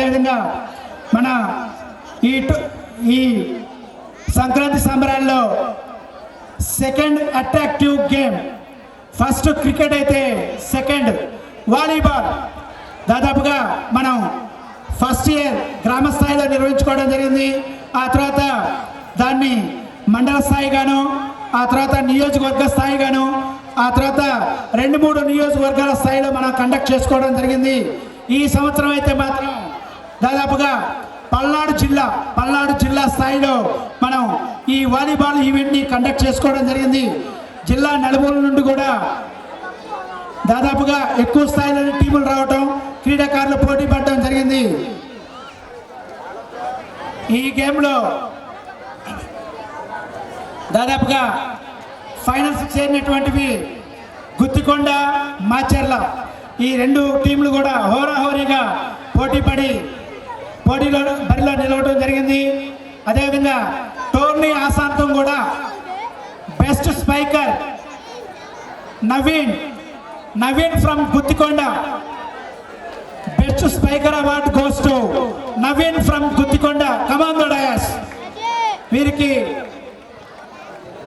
అదేవిధంగా మన ఈ సంక్రాంతి సంబరాల్లో second attractive game, first cricket అయితే సెకండ్ వాలీబాల్ దాదాపుగా మనం ఫస్ట్ ఇయర్ గ్రామ స్థాయిలో నిర్వహించుకోవడం జరిగింది. ఆ తర్వాత దాన్ని మండల స్థాయిగాను, ఆ తర్వాత నియోజకవర్గ స్థాయిగాను, ఆ తర్వాత 2-3 నియోజకవర్గాల స్థాయిలో మనం కండక్ట్ చేసుకోవడం జరిగింది. ఈ సంవత్సరం అయితే మాత్రం దాదాపుగా పల్నాడు జిల్లా స్థాయిలో మనం ఈ వాలీబాల్ ఈవెంట్ని కండక్ట్ చేసుకోవడం జరిగింది. జిల్లా నలుమూల నుండి కూడా దాదాపుగా ఎక్కువ స్థాయిలో టీములు రావటం, క్రీడాకారులు పోటీ పడటం జరిగింది. ఈ గేమ్లో దాదాపుగా ఫైనల్స్ చేరినటువంటివి గుత్తికొండ, మాచర్ల ఈ 2 టీంలు కూడా హోరాహోరీగా బరిలో నిలవడం జరిగింది. అదేవిధంగా టోర్నీ ఆశాంతం కూడా best spiker Naveen from Guttikonda, best spiker award goes to Naveen from Guttikonda. Come on the dais. వీరికి